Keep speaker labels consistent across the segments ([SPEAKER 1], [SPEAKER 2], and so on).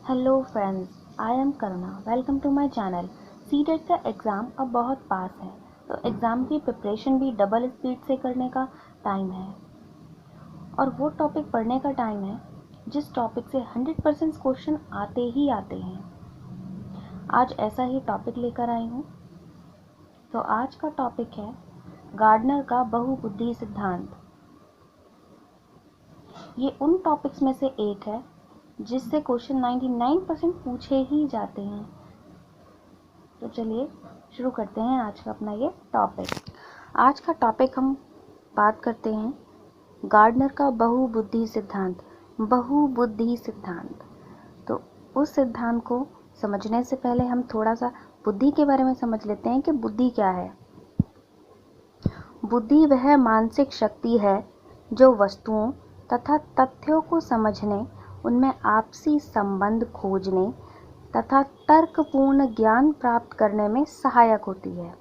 [SPEAKER 1] Hello friends, I am Karuna. Welcome to my channel. CTET का exam अब बहुत पास है, तो एग्ज़ाम की प्रिपरेशन भी डबल स्पीड से करने का टाइम है। और वो टॉपिक पढ़ने का टाइम है जिस टॉपिक से 100% क्वेश्चन आते ही आते हैं। आज ऐसा ही टॉपिक लेकर आई हूँ। तो आज का टॉपिक है गार्डनर का बहुबुद्धि सिद्धांत। ये उन टॉपिक्स में से एक है जिससे क्वेश्चन 99% पूछे ही जाते हैं। तो चलिए शुरू करते हैं आज का अपना ये टॉपिक। आज का टॉपिक हम बात करते हैं गार्डनर का बहुबुद्धि सिद्धांत। बहुबुद्धि सिद्धांत, तो उस सिद्धांत को समझने से पहले हम थोड़ा सा बुद्धि के बारे में समझ लेते हैं कि बुद्धि क्या है। बुद्धि वह मानसिक शक्ति है जो वस्तुओं तथा तथ्यों को समझने, उनमें आपसी संबंध खोजने तथा तर्कपूर्ण ज्ञान प्राप्त करने में सहायक होती है।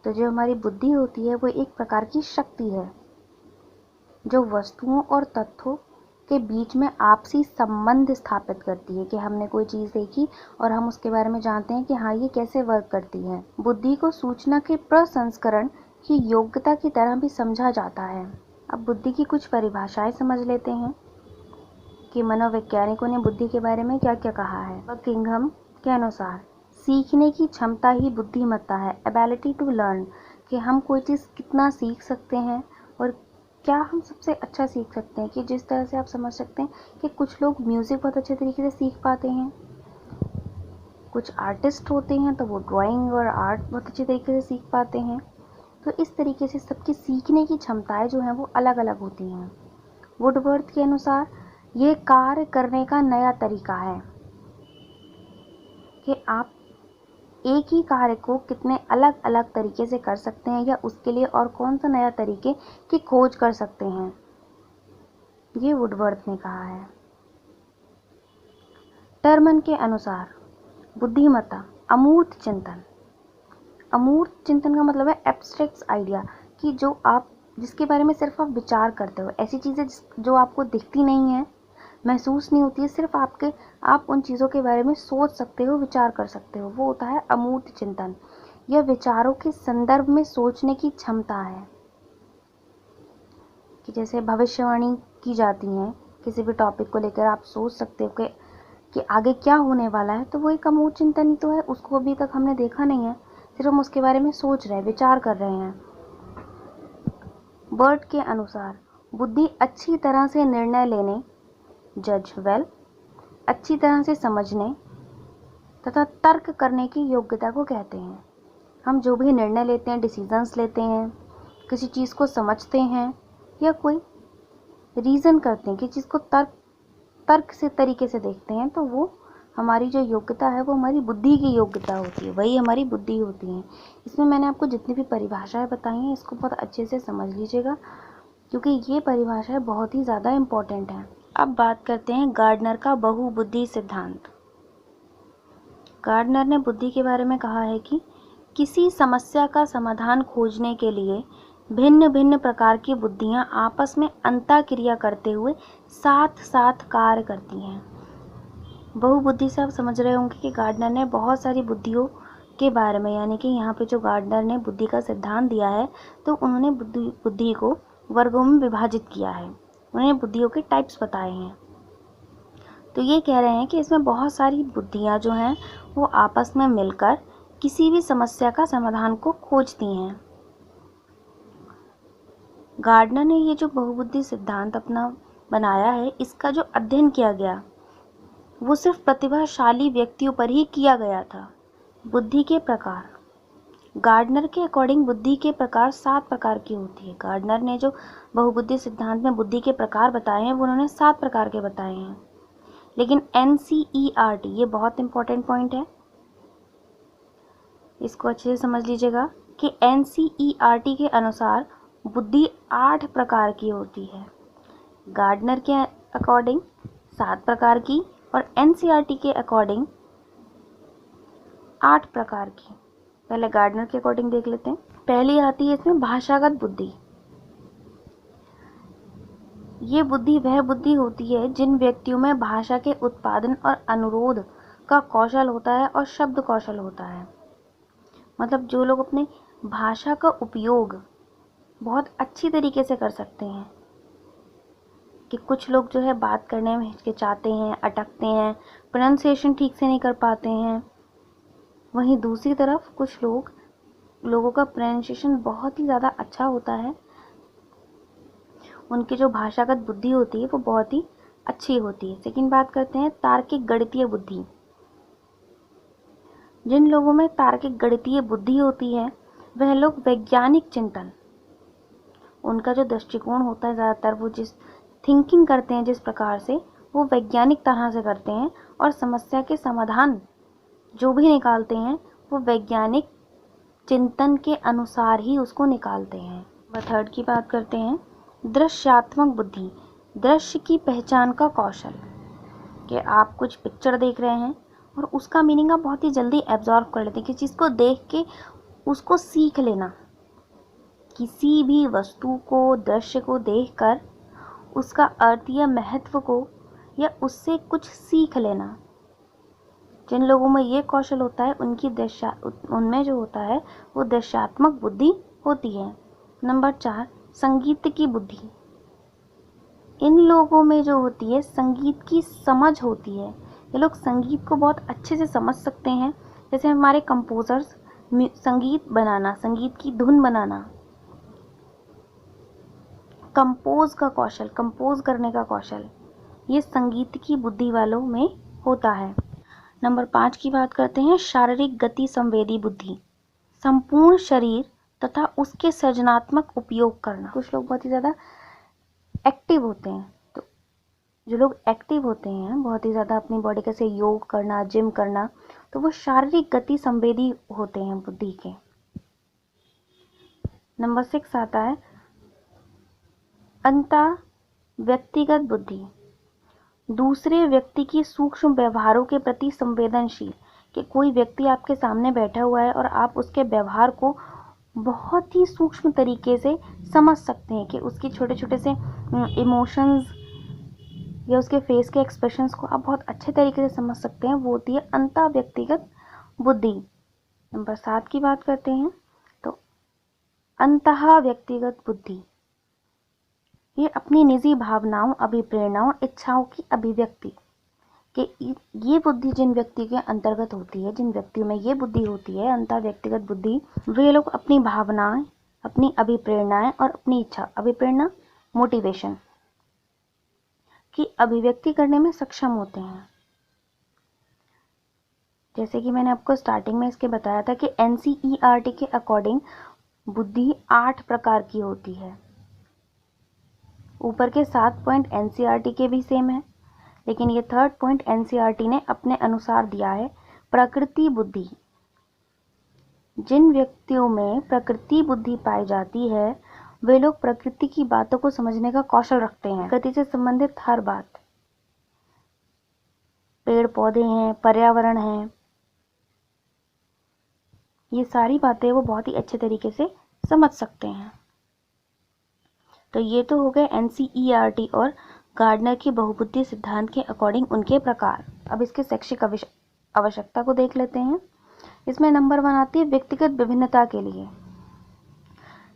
[SPEAKER 1] तो जो हमारी बुद्धि होती है वो एक प्रकार की शक्ति है जो वस्तुओं और तथ्यों के बीच में आपसी संबंध स्थापित करती है कि हमने कोई चीज़ देखी और हम उसके बारे में जानते हैं कि हाँ, ये कैसे वर्क करती है। बुद्धि को सूचना के प्रसंस्करण की योग्यता की तरह भी समझा जाता है। अब बुद्धि की कुछ परिभाषाएं समझ लेते हैं कि मनोवैज्ञानिकों ने बुद्धि के बारे में क्या क्या कहा है। बकिंघम के अनुसार सीखने की क्षमता ही बुद्धिमत्ता है, एबिलिटी टू लर्न, कि हम कोई चीज़ कितना सीख सकते हैं और क्या हम सबसे अच्छा सीख सकते हैं। कि जिस तरह से आप समझ सकते हैं कि कुछ लोग म्यूज़िक बहुत अच्छे तरीके से सीख पाते हैं, कुछ आर्टिस्ट होते हैं तो वो ड्राइंग और आर्ट बहुत अच्छे तरीके से सीख पाते हैं। तो इस तरीके से सबकी सीखने की क्षमताएं जो हैं वो अलग अलग होती हैं। वुडवर्थ के अनुसार ये कार्य करने का नया तरीका है कि आप एक ही कार्य को कितने अलग अलग तरीके से कर सकते हैं या उसके लिए और कौन सा नया तरीके की खोज कर सकते हैं। ये वुडवर्थ ने कहा है। टर्मन के अनुसार बुद्धिमत्ता अमूर्त चिंतन। अमूर्त चिंतन का मतलब है एब्स्ट्रैक्ट आइडिया, कि जो आप जिसके बारे में सिर्फ आप विचार करते हो, ऐसी चीज़ें जो आपको दिखती नहीं है, महसूस नहीं होती है, सिर्फ आप उन चीज़ों के बारे में सोच सकते हो, विचार कर सकते हो, वो होता है अमूर्त चिंतन। यह विचारों के संदर्भ में सोचने की क्षमता है। कि जैसे भविष्यवाणी की जाती है किसी भी टॉपिक को लेकर, आप सोच सकते हो कि आगे क्या होने वाला है, तो वो एक अमूर्त चिंतन ही तो है। उसको अभी तक हमने देखा नहीं है, सिर्फ हम उसके बारे में सोच रहे हैं, विचार कर रहे हैं। बर्ट के अनुसार बुद्धि अच्छी तरह से निर्णय लेने, जज वेल, अच्छी तरह से समझने तथा तर्क करने की योग्यता को कहते हैं। हम जो भी निर्णय लेते हैं, डिसीजंस लेते हैं, किसी चीज़ को समझते हैं या कोई रीज़न करते हैं, किसी चीज़ को तर्क से तरीके से देखते हैं, तो वो हमारी जो योग्यता है वो हमारी बुद्धि की योग्यता होती है, वही हमारी बुद्धि होती है। इसमें मैंने आपको जितनी भी परिभाषाएं बताई हैं इसको बहुत अच्छे से समझ लीजिएगा, क्योंकि ये परिभाषाएं बहुत ही ज़्यादा इम्पोर्टेंट हैं। अब बात करते हैं गार्डनर का बहुबुद्धि सिद्धांत। गार्डनर ने बुद्धि के बारे में कहा है कि किसी समस्या का समाधान खोजने के लिए भिन्न भिन्न प्रकार की बुद्धियां आपस में अंतःक्रिया करते हुए साथ साथ कार्य करती हैं। बहुबुद्धि से आप समझ रहे होंगे कि गार्डनर ने बहुत सारी बुद्धियों के बारे में, यानी कि यहाँ पे जो गार्डनर ने बुद्धि का सिद्धांत दिया है, तो उन्होंने बुद्धि को वर्गों में विभाजित किया है, उन्होंने बुद्धियों के टाइप्स बताए हैं। तो ये कह रहे हैं कि इसमें बहुत सारी बुद्धियाँ जो हैं वो आपस में मिलकर किसी भी समस्या का समाधान को खोजती हैं। गार्डनर ने ये जो बहुबुद्धि सिद्धांत अपना बनाया है, इसका जो अध्ययन किया गया वो सिर्फ प्रतिभाशाली व्यक्तियों पर ही किया गया था। बुद्धि के प्रकार। गार्डनर के अकॉर्डिंग बुद्धि के प्रकार 7 प्रकार की होती है। गार्डनर ने जो बहुबुद्धि सिद्धांत में बुद्धि के प्रकार बताए हैं वो उन्होंने 7 प्रकार के बताए हैं। लेकिन NCERT, ये बहुत इंपॉर्टेंट पॉइंट है, इसको अच्छे से समझ लीजिएगा कि NCERT के अनुसार बुद्धि 8 प्रकार की होती है। गार्डनर के अकॉर्डिंग 7 प्रकार की और NCERT के अकॉर्डिंग 8 प्रकार की। पहले गार्डनर के अकॉर्डिंग देख लेते हैं। पहली आती है इसमें भाषागत बुद्धि। ये बुद्धि वह बुद्धि होती है जिन व्यक्तियों में भाषा के उत्पादन और अनुरोध का कौशल होता है और शब्द कौशल होता है। मतलब जो लोग अपने भाषा का उपयोग बहुत अच्छी तरीके से कर सकते हैं। कि कुछ लोग जो है बात करने में हिचकिचाते हैं, अटकते हैं, प्रोनाउंसिएशन ठीक से नहीं कर पाते हैं। वहीं दूसरी तरफ कुछ लोगों का प्रोनाउंसिएशन बहुत ही ज़्यादा अच्छा होता है। उनकी जो भाषागत बुद्धि होती है वो बहुत ही अच्छी होती है। सेकंड बात करते हैं तार्किक गणितीय बुद्धि। जिन लोगों में तार्किक गणितीय बुद्धि होती है वह लोग वैज्ञानिक चिंतन, उनका जो दृष्टिकोण होता है ज़्यादातर वो जिस थिंकिंग करते हैं जिस प्रकार से, वो वैज्ञानिक तरह से करते हैं और समस्या के समाधान जो भी निकालते हैं वो वैज्ञानिक चिंतन के अनुसार ही उसको निकालते हैं। थर्ड की बात करते हैं दृश्यात्मक बुद्धि, दृश्य की पहचान का कौशल। कि आप कुछ पिक्चर देख रहे हैं और उसका मीनिंग आप बहुत ही जल्दी एब्जॉर्व कर लेते हैं। किसी चीज़ को देख के उसको सीख लेना, किसी भी वस्तु को, दृश्य को देखकर उसका अर्थ या महत्व को या उससे कुछ सीख लेना। जिन लोगों में ये कौशल होता है उनमें जो होता है वो दृश्यात्मक बुद्धि होती है। नंबर 4 संगीत की बुद्धि। इन लोगों में जो होती है संगीत की समझ होती है। ये लोग संगीत को बहुत अच्छे से समझ सकते हैं। जैसे हमारे कंपोजर्स संगीत बनाना, संगीत की धुन बनाना, कंपोज करने का कौशल, ये संगीत की बुद्धि वालों में होता है। नंबर 5 की बात करते हैं शारीरिक गति संवेदी बुद्धि, संपूर्ण शरीर तथा उसके सृजनात्मक उपयोग करना। कुछ लोग बहुत ही ज़्यादा एक्टिव होते हैं, तो जो लोग एक्टिव होते हैं बहुत ही ज़्यादा अपनी बॉडी का से योग करना, जिम करना, तो वो शारीरिक गति संवेदी होते हैं बुद्धि के। नंबर 6 आता है अंता व्यक्तिगत बुद्धि, दूसरे व्यक्ति की सूक्ष्म व्यवहारों के प्रति संवेदनशील। कि कोई व्यक्ति आपके सामने बैठा हुआ है और आप उसके व्यवहार को बहुत ही सूक्ष्म तरीके से समझ सकते हैं। कि उसके छोटे छोटे से इमोशंस या उसके फेस के एक्सप्रेशंस को आप बहुत अच्छे तरीके से समझ सकते हैं, वो होती है अंतः व्यक्तिगत बुद्धि। नंबर 7 की बात करते हैं तो अंतः व्यक्तिगत बुद्धि, ये अपनी निजी भावनाओं, अभिप्रेरणाओं, इच्छाओं की अभिव्यक्ति। कि ये बुद्धि जिन व्यक्ति के अंतर्गत होती है, जिन व्यक्तियों में ये बुद्धि होती है अंतः व्यक्तिगत बुद्धि, वे लोग अपनी भावनाएं, अपनी अभिप्रेरणाएं और अपनी इच्छा, अभिप्रेरणा मोटिवेशन की अभिव्यक्ति करने में सक्षम होते हैं। जैसे कि मैंने आपको स्टार्टिंग में इसके बताया था कि NCERT के अकॉर्डिंग बुद्धि 8 प्रकार की होती है। ऊपर के 7 पॉइंट NCERT के भी सेम है, लेकिन ये 3rd पॉइंट NCERT ने अपने अनुसार दिया है। प्रकृति बुद्धि, जिन व्यक्तियों में प्रकृति बुद्धि पाई जाती है वे लोग प्रकृति की बातों को समझने का कौशल रखते हैं। प्रकृति से संबंधित हर बात, पेड़ पौधे हैं, पर्यावरण है, ये सारी बातें वो बहुत ही अच्छे तरीके से समझ सकते हैं। तो ये तो हो गए NCERT और गार्डनर की बहुबुद्धि सिद्धांत के अकॉर्डिंग उनके प्रकार। अब इसके शैक्षिक आवश्यकता को देख लेते हैं। इसमें नंबर 1 आती है व्यक्तिगत विभिन्नता के लिए।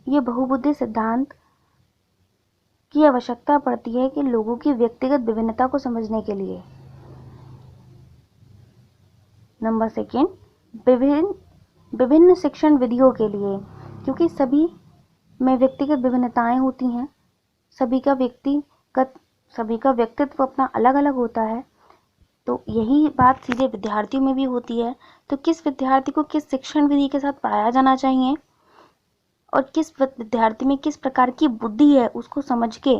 [SPEAKER 1] ये बहुबुद्धि सिद्धांत की आवश्यकता पड़ती है कि लोगों की व्यक्तिगत विभिन्नता को समझने के लिए। नंबर 2 विभिन्न शिक्षण विधियों के लिए, क्योंकि सभी में व्यक्तिगत विभिन्नताएं होती हैं। सभी का व्यक्तित्व अपना अलग अलग होता है। तो यही बात सीधे विद्यार्थियों में भी होती है। तो किस विद्यार्थी को किस शिक्षण विधि के साथ पढ़ाया जाना चाहिए और किस विद्यार्थी में किस प्रकार की बुद्धि है उसको समझ के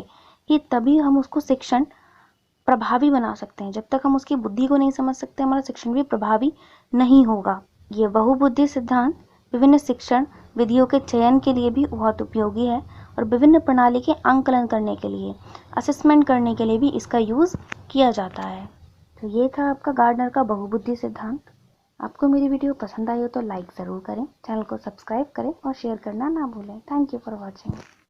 [SPEAKER 1] ही तभी हम उसको शिक्षण प्रभावी बना सकते हैं। जब तक हम उसकी बुद्धि को नहीं समझ सकते हमारा शिक्षण भी प्रभावी नहीं होगा। ये बहुबुद्धि सिद्धांत विभिन्न शिक्षण विधियों के चयन के लिए भी बहुत उपयोगी है और विभिन्न प्रणाली के आंकलन करने के लिए, असेसमेंट करने के लिए भी इसका यूज़ किया जाता है। तो ये था आपका गार्डनर का बहुबुद्धि सिद्धांत। आपको मेरी वीडियो पसंद आई हो तो लाइक ज़रूर करें, चैनल को सब्सक्राइब करें और शेयर करना ना भूलें। Thank you for watching.